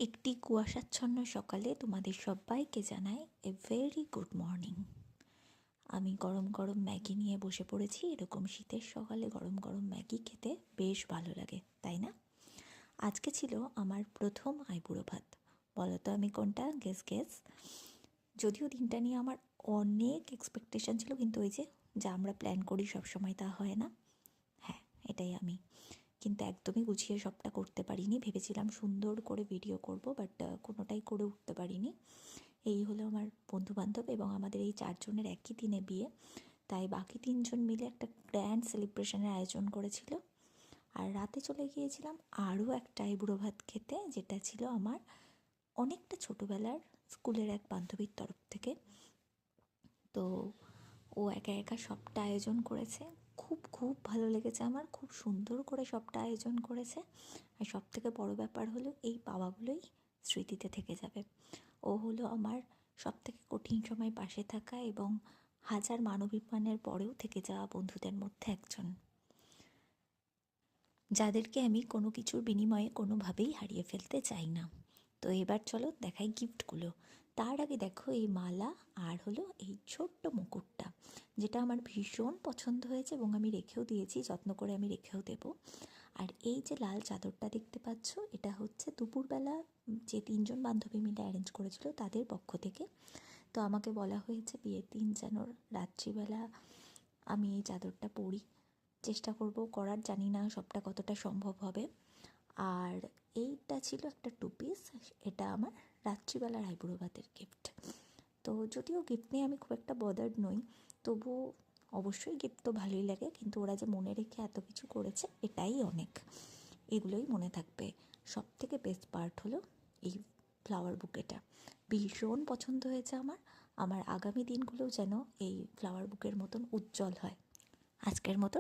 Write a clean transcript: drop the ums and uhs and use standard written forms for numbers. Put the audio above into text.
একটি কুয়াশাচ্ছন্ন সকালে তোমাদের সবাইকে জানাই এ ভেরি গুড মর্নিং। আমি গরম গরম ম্যাগি নিয়ে বসে পড়েছি। এরকম শীতের সকালে গরম গরম ম্যাগি খেতে বেশ ভালো লাগে, তাই না? আজকে ছিল আমার প্রথম আইবুড়ো ভাত। বলো তো আমি কোনটা? Guess guess. যদিও দিনটা নিয়ে আমার অনেক এক্সপেকটেশন ছিল, কিন্তু ওই যে যা আমরা প্ল্যান করি সবসময় তা হয় না। হ্যাঁ, এটাই আমি। কিন্তু একদমই গুছিয়ে সবটা করতে পারিনি। ভেবেছিলাম সুন্দর করে ভিডিও করব, বাট কোনোটাই করে উঠতে পারিনি। এই হলো আমার বন্ধুবান্ধব, এবং আমাদের এই 4 জনের একই দিনে বিয়ে, তাই বাকি 3 জন মিলে একটা গ্র্যান্ড সেলিব্রেশনের আয়োজন করেছিল। আর রাতে চলে গিয়েছিলাম আরও একটা আইবুড়ো ভাত খেতে, যেটা ছিল আমার অনেকটা ছোটোবেলার স্কুলের এক বান্ধবীর তরফ থেকে। তো ও একা একা সবটা আয়োজন করেছে। খুব খুব ভালো লেগেছে আমার, খুব সুন্দর করে সবটা আয়োজন করেছে। আর সবথেকে বড় ব্যাপার হলো এই পাওয়াগুলোই স্মৃতিতে থেকে যাবে। ও হলো আমার সবথেকে কঠিন সময় পাশে থাকা এবং হাজার মানবিমানের পরেও থেকে যাওয়া বন্ধুদের মধ্যে একজন, যাদেরকে আমি কোনো কিছুর বিনিময়ে কোনোভাবেই হারিয়ে ফেলতে চাই না। তো এবার চলো দেখাই গিফটগুলো। তার আগে দেখো এই মালা, আর হলো এই ছোট্ট মুকুটটা, যেটা আমার ভীষণ পছন্দ হয়েছে এবং আমি রেখেও দিয়েছি, যত্ন করে আমি রেখেও দেব। আর এই যে লাল চাদরটা দেখতে পাচ্ছ, এটা হচ্ছে দুপুরবেলা যে 3 জন বান্ধবী মিলে অ্যারেঞ্জ করেছিল তাদের পক্ষ থেকে। তো আমাকে বলা হয়েছে বিয়ের দিন যেন রাত্রিবেলা আমি এই চাদরটা পরি। চেষ্টা করব করার, জানি না সবটা কতটা সম্ভব হবে। আর এইটা ছিল একটা 2 পিস, এটা আমার রাত্রিবেলার আইবুড়ো ভাতের গিফট। তো যদিও গিফট নিয়ে আমি খুব একটা বদার্ড নই, তবুও অবশ্যই গিফট তো ভালোই লাগে, কিন্তু ওরা যে মনে রেখে এত কিছু করেছে এটাই অনেক। এগুলোই মনে থাকবে। সব থেকে বেস্ট পার্ট হলো এই ফ্লাওয়ার বুকেটা, ভীষণ পছন্দ হয়েছে আমার। আমার আগামী দিনগুলোও যেন এই ফ্লাওয়ার বুকের মতন উজ্জ্বল হয়। আজকের মতো